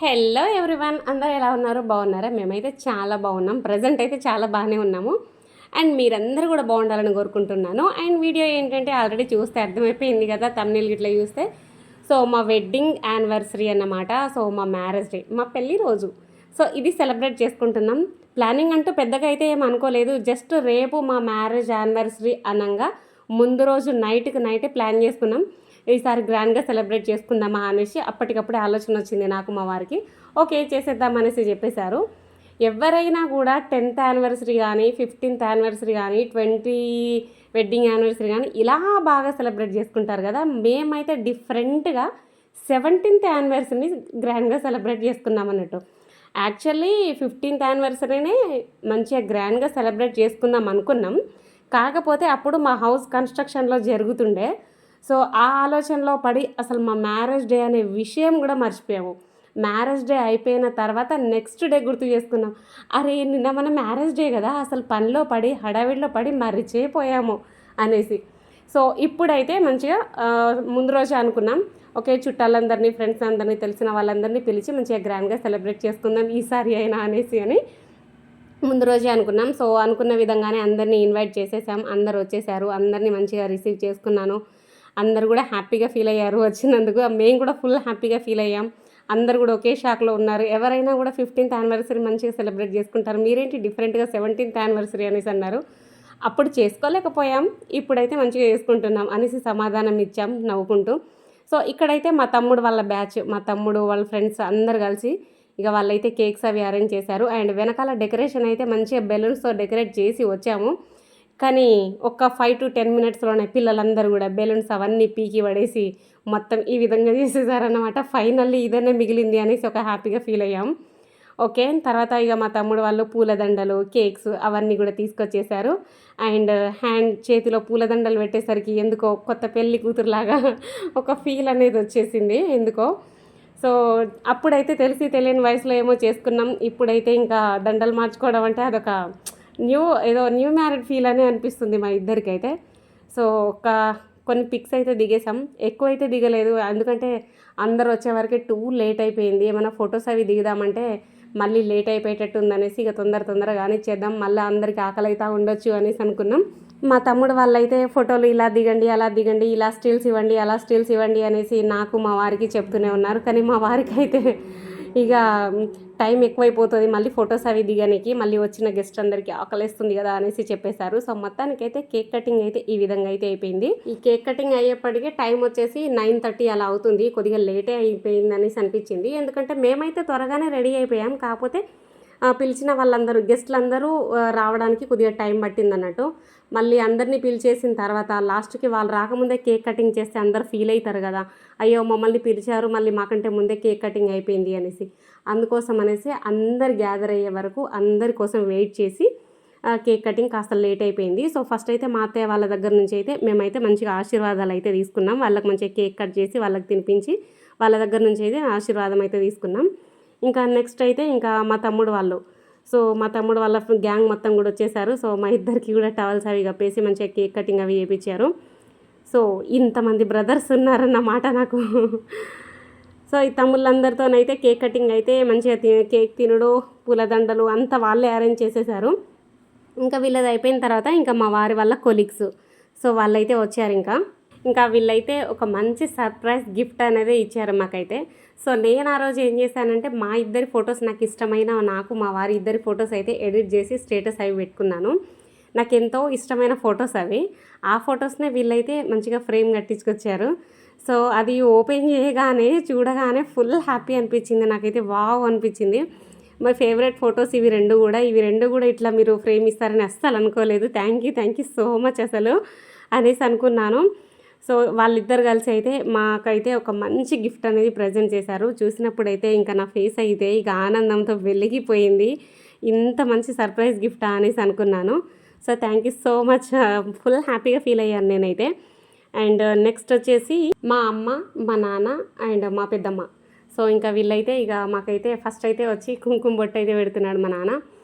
Hello everyone, అందరూ ఎలా ఉన్నారు? బాగున్నారా? మేమైతే చాలా బాగున్నాం. ప్రజెంట్ అయితే చాలా బాగానే ఉన్నాము. అండ్ మీరందరూ కూడా బాగుండాలని కోరుకుంటున్నాను. అండ్ వీడియో ఏంటంటే ఆల్రెడీ చూస్తే అర్థమైపోయింది కదా, థంబ్నెయిల్ ఇట్లా చూస్తే. సో మా వెడ్డింగ్ యానివర్సరీ అన్నమాట. సో మా మ్యారేజ్ డే, మా పెళ్లి రోజు. సో ఇది సెలబ్రేట్ చేసుకుంటున్నాం. ప్లానింగ్ అంటూ పెద్దగా అయితే ఏం అనుకోలేదు. జస్ట్ రేపు మా మ్యారేజ్ యానివర్సరీ అనగా ముందు రోజు నైట్కి నైటే ప్లాన్ చేసుకున్నాం. ఈసారి గ్రాండ్గా సెలబ్రేట్ చేసుకుందామా అనేసి అప్పటికప్పుడే ఆలోచన వచ్చింది నాకు, మా వారికి. ఓకే చేసేద్దాం అనేసి చెప్పేశారు. ఎవరైనా కూడా 10th యానివర్సరీ కానీ, 15th యానివర్సరీ కానీ, 20 వెడ్డింగ్ యానివర్సరీ కానీ ఇలా బాగా సెలబ్రేట్ చేసుకుంటారు కదా. మేమైతే డిఫరెంట్గా 17th యానివర్సరీని గ్రాండ్గా సెలబ్రేట్ చేసుకున్నాం అన్నట్టు. యాక్చువల్లీ 15th యానివర్సరీనే మంచిగా గ్రాండ్గా సెలబ్రేట్ చేసుకుందాం అనుకున్నాం. కాకపోతే అప్పుడు మా హౌస్ కన్స్ట్రక్షన్లో జరుగుతుండే. సో ఆ ఆలోచనలో పడి అసలు మా మ్యారేజ్ డే అనే విషయం కూడా మర్చిపోయాము. మ్యారేజ్ డే అయిపోయిన తర్వాత నెక్స్ట్ డే గుర్తు చేసుకున్నాం. అరే నిన్న మన మ్యారేజ్ డే కదా, అసలు పనిలో పడి హడావిడిలో పడి మర్చిపోయాము అనేసి. సో ఇప్పుడైతే మంచిగా ముందు రోజే అనుకున్నాం, ఓకే చుట్టాలందరినీ, ఫ్రెండ్స్ అందరినీ, తెలిసిన వాళ్ళందరినీ పిలిచి మంచిగా గ్రాండ్గా సెలబ్రేట్ చేసుకుందాం ఈసారి అయినా అనేసి అని ముందు రోజే అనుకున్నాం. సో అనుకున్న విధంగానే అందరినీ ఇన్వైట్ చేసేసాం. అందరు వచ్చేసారు. అందరినీ మంచిగా రిసీవ్ చేసుకున్నాను. అందరు కూడా హ్యాపీగా ఫీల్ అయ్యారు వచ్చినందుకు. మేము కూడా ఫుల్ హ్యాపీగా ఫీల్ అయ్యాం. అందరు కూడా ఒకే షాక్లో ఉన్నారు. ఎవరైనా కూడా 15th యానివర్సరీ మంచిగా సెలబ్రేట్ చేసుకుంటారు, మీరేంటి డిఫరెంట్గా 17th యానివర్సరీ అనేసి అన్నారు. అప్పుడు చేసుకోలేకపోయాం, ఇప్పుడైతే మంచిగా చేసుకుంటున్నాం అనేసి సమాధానం ఇచ్చాం నవ్వుకుంటూ. సో ఇక్కడైతే మా తమ్ముడు వాళ్ళ బ్యాచ్, మా తమ్ముడు వాళ్ళ ఫ్రెండ్స్ అందరు కలిసి ఇక వాళ్ళైతే కేక్స్ అవి అరేంజ్ చేశారు. అండ్ వెనకాల డెకరేషన్ అయితే మంచిగా బెలూన్స్తో డెకరేట్ చేసి వచ్చాము. కానీ ఒక 5 to 10 మినిట్స్లోనే పిల్లలందరూ కూడా బెలూన్స్ అవన్నీ పీకి పడేసి మొత్తం ఈ విధంగా చేసేసారన్నమాట. ఫైనల్లీ ఇదనే మిగిలింది అనేసి ఒక హ్యాపీగా ఫీల్ అయ్యాం. ఓకే తర్వాత ఇక మా తమ్ముడు వాళ్ళు పూలదండలు, కేక్స్ అవన్నీ కూడా తీసుకొచ్చేసారు. అండ్ చేతిలో పూలదండలు పెట్టేసరికి ఎందుకో కొత్త పెళ్ళి కూతురులాగా ఒక ఫీల్ అనేది వచ్చేసింది ఎందుకో. సో అప్పుడైతే తెలిసి తెలియని వయసులో ఏమో చేసుకున్నాం. ఇప్పుడైతే ఇంకా దండలు మార్చుకోవడం అంటే అదొక న్యూ మ్యారీడ్ ఫీల్ అనే అనిపిస్తుంది మా ఇద్దరికైతే. సో కొన్ని పిక్స్ అయితే దిగేసాం, ఎక్కువ అయితే దిగలేదు ఎందుకంటే అందరు వచ్చేవరకు టూ లేట్ అయిపోయింది. ఏమైనా ఫొటోస్ అవి దిగుదామంటే మళ్ళీ లేట్ అయిపోయేటట్టు ఉందనేసి ఇక తొందరగా కానిచ్చేద్దాం, మళ్ళీ అందరికి ఆకలి అయితే ఉండొచ్చు అనేసి అనుకున్నాం. మా తమ్ముడు వాళ్ళైతే ఫోటోలు ఇలా దిగండి, అలా దిగండి, ఇలా స్టిల్స్ ఇవ్వండి, అలా స్టిల్స్ ఇవ్వండి అనేసి నాకు మా వారికి చెప్తూనే ఉన్నారు. కానీ మా వారికి అయితే ఇక టైం ఎక్కువైపోతుంది మళ్ళీ ఫొటోస్ అవి దిగడానికి, మళ్ళీ వచ్చిన గెస్ట్ అందరికీ ఆకలిస్తుంది కదా అనేసి చెప్పేశారు. సో మొత్తానికైతే కేక్ కటింగ్ అయితే ఈ విధంగా అయితే అయిపోయింది. ఈ కేక్ కటింగ్ అయ్యేప్పటికీ టైం వచ్చేసి 9:30 అలా అవుతుంది. కొద్దిగా లేటే అయిపోయింది అనేసి అనిపించింది, ఎందుకంటే మేమైతే త్వరగానే రెడీ అయిపోయాం. కాకపోతే పిలిచిన వాళ్ళందరూ గెస్ట్లందరూ రావడానికి కొద్దిగా టైం పట్టింది అన్నట్టు. మళ్ళీ అందరినీ పిలిచేసిన తర్వాత లాస్ట్కి వాళ్ళు రాకముందే కేక్ కటింగ్ చేస్తే అందరు ఫీల్ అవుతారు కదా, అయ్యో మమ్మల్ని పిలిచారు మళ్ళీ మాకంటే ముందే కేక్ కటింగ్ అయిపోయింది అనేసి. అందుకోసం అనేసి అందరు గ్యాదర్ అయ్యే వరకు అందరి కోసం వెయిట్ చేసి కేక్ కటింగ్ కాస్త లేట్ అయిపోయింది. సో ఫస్ట్ అయితే మా అత్తయ్య వాళ్ళ దగ్గర నుంచి అయితే మేమైతే మంచిగా ఆశీర్వాదాలు అయితే తీసుకున్నాం. వాళ్ళకి మంచిగా కేక్ కట్ చేసి వాళ్ళకి తినిపించి వాళ్ళ దగ్గర నుంచి అయితే ఆశీర్వాదం అయితే తీసుకున్నాం. ఇంకా నెక్స్ట్ అయితే ఇంకా మా తమ్ముడు వాళ్ళు, సో మా తమ్ముడు వాళ్ళ గ్యాంగ్ మొత్తం కూడా వచ్చేసారు. సో మా ఇద్దరికి కూడా టవల్స్ అవి కప్పేసి మంచిగా కేక్ కటింగ్ అవి చేయించారు. సో ఇంతమంది బ్రదర్స్ ఉన్నారన్నమాట నాకు. సో ఈ తమ్ముళ్ళందరితోనైతే కేక్ కటింగ్ అయితే మంచిగా కేక్ తినడు, పూలదండలు అంతా వాళ్ళే అరేంజ్ చేసేసారు. ఇంకా వీళ్ళది అయిపోయిన తర్వాత ఇంకా మా వారి వాళ్ళ కొలీగ్స్, సో వాళ్ళైతే వచ్చారు. ఇంకా వీళ్ళైతే ఒక మంచి సర్ప్రైజ్ గిఫ్ట్ అనేది ఇచ్చారు మాకైతే. సో నేను ఆ రోజు ఏం చేశానంటే మా ఇద్దరి ఫొటోస్, నాకు ఇష్టమైన నాకు మా వారి ఇద్దరి ఫొటోస్ అయితే ఎడిట్ చేసి స్టేటస్ అవి పెట్టుకున్నాను. నాకు ఎంతో ఇష్టమైన ఫొటోస్ అవి. ఆ ఫొటోస్నే వీళ్ళైతే మంచిగా ఫ్రేమ్ కట్టించుకొచ్చారు. సో అది ఓపెన్ చేయగానే చూడగానే ఫుల్ హ్యాపీ అనిపించింది నాకైతే, వావ్ అనిపించింది. మై ఫేవరెట్ ఫొటోస్ ఇవి రెండు కూడా ఇట్లా మీరు ఫ్రేమ్ ఇస్తారని అస్సలు అనుకోలేదు. థ్యాంక్ యూ సో మచ్ అసలు అనేసి అనుకున్నాను. సో వాళ్ళిద్దరు కలిసి అయితే మాకైతే ఒక మంచి గిఫ్ట్ అనేది ప్రజెంట్ చేశారు. చూసినప్పుడైతే ఇంకా నా ఫేస్ అయితే ఇక ఆనందంతో వెలిగిపోయింది. ఇంత మంచి సర్ప్రైజ్ గిఫ్ట్ అనేసి అనుకున్నాను. So thank you so much, full హ్యాపీగా ఫీల్ అయ్యాను నేనైతే. అండ్ నెక్స్ట్ వచ్చేసి మా అమ్మ, మా నాన్న అండ్ మా పెద్దమ్మ. సో ఇంకా వీళ్ళైతే ఇక మాకైతే ఫస్ట్ అయితే వచ్చి కుంకుమ బొట్టు అయితే పెడుతున్నాడు మా నాన్న.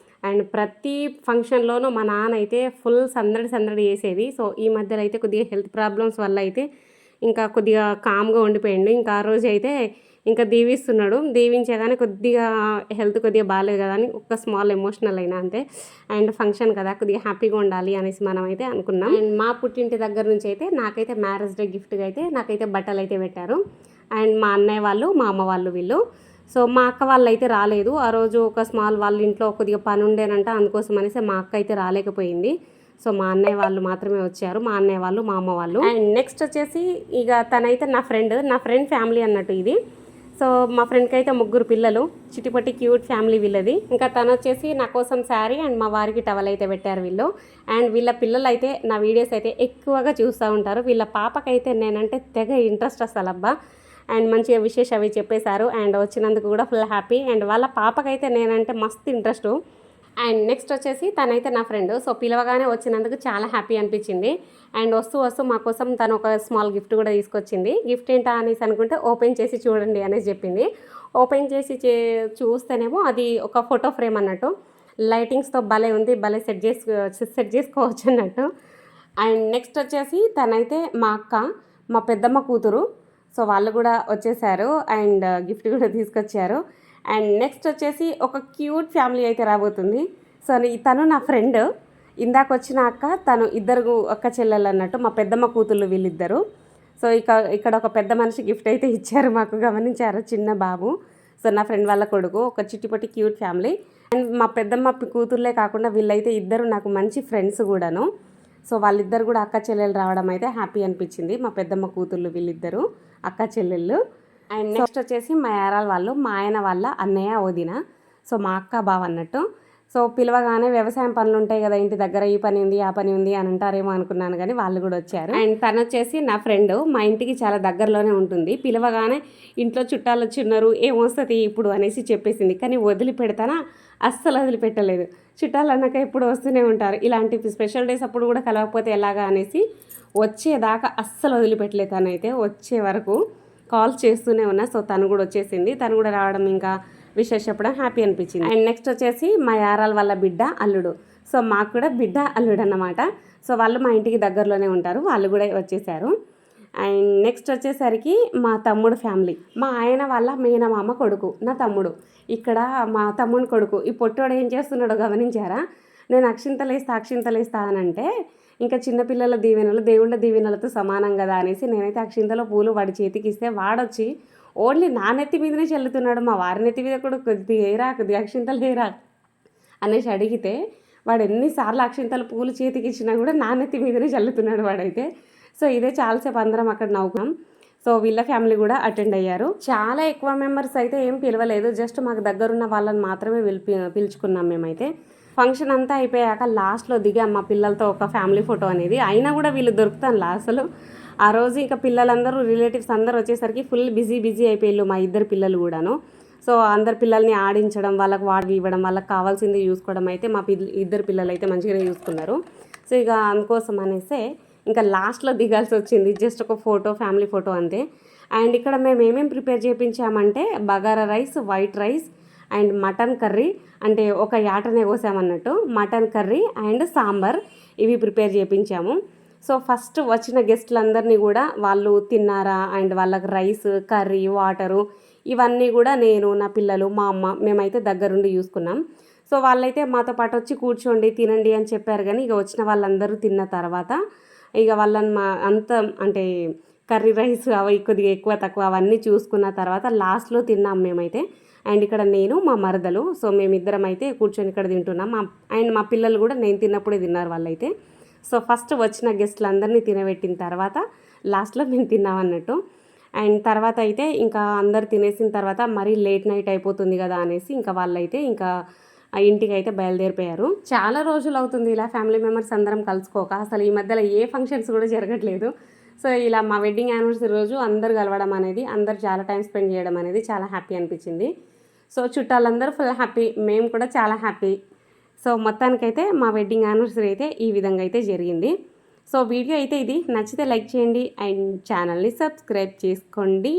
అండ్ ప్రతి ఫంక్షన్లోనూ మా నాన్న అయితే ఫుల్ సందడి చేసేది. సో ఈ మధ్యలో అయితే కొద్దిగా హెల్త్ ప్రాబ్లమ్స్ వల్ల అయితే ఇంకా కొద్దిగా కామ్గా ఉండిపోయింది. ఇంకా ఆ రోజు అయితే ఇంకా దీవిస్తున్నాడు. దీవించేగానే కొద్దిగా హెల్త్ కొద్దిగా బాగాలేదు కదా అని ఒక స్మాల్ ఎమోషనల్ అయినా అంతే. అండ్ ఫంక్షన్ కదా కొద్దిగా హ్యాపీగా ఉండాలి అనేసి మనం అయితే అనుకున్నాం. అండ్ మా పుట్టింటి దగ్గర నుంచి అయితే నాకైతే మ్యారేజ్ డే గిఫ్ట్గా అయితే నాకైతే బట్టలు అయితే పెట్టారు. అండ్ మా అన్నయ్య వాళ్ళు మా అమ్మ వాళ్ళు వీళ్ళు. సో మా అక్క వాళ్ళు అయితే రాలేదు ఆ రోజు. ఒక స్మాల్ వాళ్ళ ఇంట్లో కొద్దిగా పని ఉండేనంట, అందుకోసం అనేసి మా అక్క అయితే రాలేకపోయింది. సో మా అన్నయ్య వాళ్ళు మాత్రమే వచ్చారు, మా అన్నయ్య వాళ్ళు మా అమ్మ వాళ్ళు. అండ్ నెక్స్ట్ వచ్చేసి ఇక తనైతే నా ఫ్రెండ్ ఫ్యామిలీ అన్నట్టు ఇది. సో మా ఫ్రెండ్కి అయితే 3 పిల్లలు, చిటిపట్టి క్యూట్ ఫ్యామిలీ వీళ్ళది. ఇంకా తను వచ్చేసి నా కోసం శారీ అండ్ మా వారికి టవల్ అయితే పెట్టారు వీళ్ళు. అండ్ వీళ్ళ పిల్లలు అయితే నా వీడియోస్ అయితే ఎక్కువగా చూస్తూ ఉంటారు. వీళ్ళ పాపకైతే నేనంటే తెగ ఇంట్రెస్ట్ అసలు అబ్బా. అండ్ మంచిగా విశేష అవి చెప్పేశారు. అండ్ వచ్చినందుకు కూడా ఫుల్ హ్యాపీ. అండ్ వాళ్ళ పాపకైతే నేనంటే మస్తు ఇంట్రెస్ట్. అండ్ నెక్స్ట్ వచ్చేసి తనైతే నా ఫ్రెండ్. సో పిలవగానే వచ్చినందుకు చాలా హ్యాపీ అనిపించింది. అండ్ వస్తూ మా కోసం తను ఒక స్మాల్ గిఫ్ట్ కూడా తీసుకొచ్చింది. గిఫ్ట్ ఏంటా అనేసి అనుకుంటే ఓపెన్ చేసి చూడండి అనేసి చెప్పింది. ఓపెన్ చేసి చూస్తేనేమో అది ఒక ఫోటో ఫ్రేమ్ అన్నట్టు. లైటింగ్స్తో భలే ఉంది, భలే సెట్ చేసుకోవచ్చు అన్నట్టు. అండ్ నెక్స్ట్ వచ్చేసి తనైతే మా అక్క, మా పెద్దమ్మ కూతురు. సో వాళ్ళు కూడా వచ్చేసారు అండ్ గిఫ్ట్ కూడా తీసుకొచ్చారు. అండ్ నెక్స్ట్ వచ్చేసి ఒక క్యూట్ ఫ్యామిలీ అయితే రాబోతుంది. సో తను నా ఫ్రెండ్, ఇందాక వచ్చిన అక్క, తను ఇద్దరు అక్క చెల్లెలు అన్నట్టు, మా పెద్దమ్మ కూతుళ్ళు వీళ్ళిద్దరు. సో ఇక్కడ ఒక పెద్ద మనిషి గిఫ్ట్ అయితే ఇచ్చారు మాకు, గమనించారు, చిన్న బాబు. సో నా ఫ్రెండ్ వాళ్ళ కొడుకు, ఒక చిట్టిపట్టి క్యూట్ ఫ్యామిలీ. అండ్ మా పెద్దమ్మ కూతుర్లే కాకుండా వీళ్ళైతే ఇద్దరు నాకు మంచి ఫ్రెండ్స్ కూడాను. సో వాళ్ళిద్దరు కూడా అక్క చెల్లెలు రావడం అయితే హ్యాపీ అనిపించింది. మా పెద్దమ్మ కూతుళ్ళు వీళ్ళిద్దరు అక్క చెల్లెళ్ళు. అండ్ నెక్స్ట్ వచ్చేసి మా యారాల వాళ్ళు, మా ఆయన వాళ్ళ అన్నయ్య వదిన. సో మా అక్క బావ అన్నట్టు. సో పిలవగానే వ్యవసాయం పనులు ఉంటాయి కదా ఇంటి దగ్గర, ఈ పని ఉంది ఆ పని ఉంది అని అంటారేమో అనుకున్నాను, కానీ వాళ్ళు కూడా వచ్చారు. అండ్ తను వచ్చేసి నా ఫ్రెండ్, మా ఇంటికి చాలా దగ్గరలోనే ఉంటుంది. పిలవగానే ఇంట్లో చుట్టాలు వచ్చిన్నారు, ఏమొస్తుంది ఇప్పుడు అనేసి చెప్పేసింది. కానీ వదిలిపెడతానా, అస్సలు వదిలిపెట్టలేదు. చుట్టాలు అన్నాక ఎప్పుడు వస్తూనే ఉంటారు. ఇలాంటి స్పెషల్ డేస్ అప్పుడు కూడా కలవకపోతే ఎలాగా అనేసి వచ్చేదాకా అస్సలు వదిలిపెట్టలేదు. తనైతే వచ్చే వరకు కాల్స్ చేస్తూనే ఉన్నా. సో తను కూడా వచ్చేసింది. తను కూడా రావడం ఇంకా విషెస్ చెప్పడం హ్యాపీ అనిపించింది. అండ్ నెక్స్ట్ వచ్చేసి మా యారాల వాళ్ళ బిడ్డ అల్లుడు. సో మాకు కూడా బిడ్డ అల్లుడు అన్నమాట. సో వాళ్ళు మా ఇంటికి దగ్గరలోనే ఉంటారు, వాళ్ళు కూడా వచ్చేసారు. అండ్ నెక్స్ట్ వచ్చేసరికి మా తమ్ముడు ఫ్యామిలీ, మా ఆయన వాళ్ళ మేనమామ కొడుకు నా తమ్ముడు. ఇక్కడ మా తమ్ముని కొడుకు, ఈ పొట్టోడు ఏం చేస్తున్నాడో గమనించారా? నేను అక్షింతలేస్తా అని అంటే, ఇంకా చిన్నపిల్లల దీవెనలు దేవుళ్ళ దీవెనలతో సమానం కదా అనేసి నేనైతే అక్షింతలో పూలు వాడి చేతికి ఇస్తే వాడొచ్చి ఓన్లీ నా నెత్తి మీదనే చల్లుతున్నాడు. మా వారి నెత్తి మీద కూడా కొద్దిగా అక్షింతలు హేరా అనేసి అడిగితే వాడు ఎన్నిసార్లు అక్షింతలు పూలు చేతికి ఇచ్చినా కూడా నా నెత్తి మీదనే చల్లుతున్నాడు వాడైతే. సో ఇదే చాలాసేపు అందరం అక్కడ నవ్వుకున్నాం. సో వీళ్ళ ఫ్యామిలీ కూడా అటెండ్ అయ్యారు. చాలా ఎక్కువ మెంబర్స్ అయితే ఏం పిలవలేదు, జస్ట్ మాకు దగ్గరున్న వాళ్ళని మాత్రమే పిలుచుకున్నాం మేమైతే. ఫంక్షన్ అంతా అయిపోయాక లాస్ట్లో దిగాం మా పిల్లలతో ఒక ఫ్యామిలీ ఫోటో అనేది. అయినా కూడా వీళ్ళు దొరుకుతాను అసలు. ఆ రోజు ఇంకా పిల్లలందరూ రిలేటివ్స్ అందరూ వచ్చేసరికి ఫుల్ బిజీ అయిపోయారు మా ఇద్దరు పిల్లలు కూడాను. సో అందరు పిల్లల్ని ఆడించడం, వాళ్ళకి వాడి ఇవ్వడం, వాళ్ళకి కావాల్సింది చూసుకోవడం అయితే మా ఇద్దరు పిల్లలు అయితే మంచిగానే చూసుకున్నారు. సో ఇక అందుకోసం అనేసి ఇంకా లాస్ట్లో దిగాల్సి వచ్చింది. జస్ట్ ఒక ఫోటో, ఫ్యామిలీ ఫోటో అంతే. అండ్ ఇక్కడ మేము ఏమేమి ప్రిపేర్ చేయించామంటే bagara rice, white rice and mutton curry, అంటే ఒక యాటనే కోసామన్నట్టు, మటన్ కర్రీ అండ్ సాంబార్ ఇవి ప్రిపేర్ చేయించాము. సో ఫస్ట్ వచ్చిన గెస్ట్లందరినీ కూడా వాళ్ళు తిన్నారా అండ్ వాళ్ళకి రైస్, కర్రీ, వాటరు ఇవన్నీ కూడా నేను, నా పిల్లలు, మా అమ్మ మేమైతే దగ్గరుండి చూసుకున్నాం. సో వాళ్ళైతే మాతో పాటు వచ్చి కూర్చోండి తినండి అని చెప్పారు. కానీ ఇక వచ్చిన వాళ్ళందరూ తిన్న తర్వాత ఇక వాళ్ళని అంత అంటే కర్రీ రైస్ అవి కొద్దిగా ఎక్కువ తక్కువ అవన్నీ చూసుకున్న తర్వాత లాస్ట్లో తిన్నాం మేమైతే. అండ్ ఇక్కడ నేను, మా మరదలు, సో మేమిద్దరం అయితే కూర్చొని ఇక్కడ తింటున్నాం. అండ్ మా పిల్లలు కూడా నేను తిన్నప్పుడే తిన్నారు వాళ్ళైతే. సో ఫస్ట్ వచ్చిన గెస్ట్లందరినీ తినబెట్టిన తర్వాత లాస్ట్లో మేము తిన్నామన్నట్టు. అండ్ తర్వాత అయితే ఇంకా అందరు తినేసిన తర్వాత మరీ లేట్ నైట్ అయిపోతుంది కదా అనేసి ఇంకా వాళ్ళైతే ఇంకా ఇంటికి అయితే బయలుదేరిపోయారు. చాలా రోజులు అవుతుంది ఇలా ఫ్యామిలీ మెంబర్స్ అందరం కలుసుకోక. అసలు ఈ మధ్యలో ఏ ఫంక్షన్స్ కూడా జరగట్లేదు. సో ఇలా మా వెడ్డింగ్ యానివర్సరీ రోజు అందరు కలవడం అనేది, అందరు చాలా టైం స్పెండ్ చేయడం అనేది చాలా హ్యాపీ అనిపించింది. సో చుట్టాలందరూ ఫుల్ హ్యాపీ, మేము కూడా చాలా హ్యాపీ. సో మొత్తానికైతే మా వెడ్డింగ్ యానివర్సరీ అయితే ఈ విధంగా అయితే జరిగింది. సో వీడియో అయితే ఇది నచ్చితే లైక్ చేయండి అండ్ ఛానల్ని సబ్స్క్రైబ్ చేసుకోండి.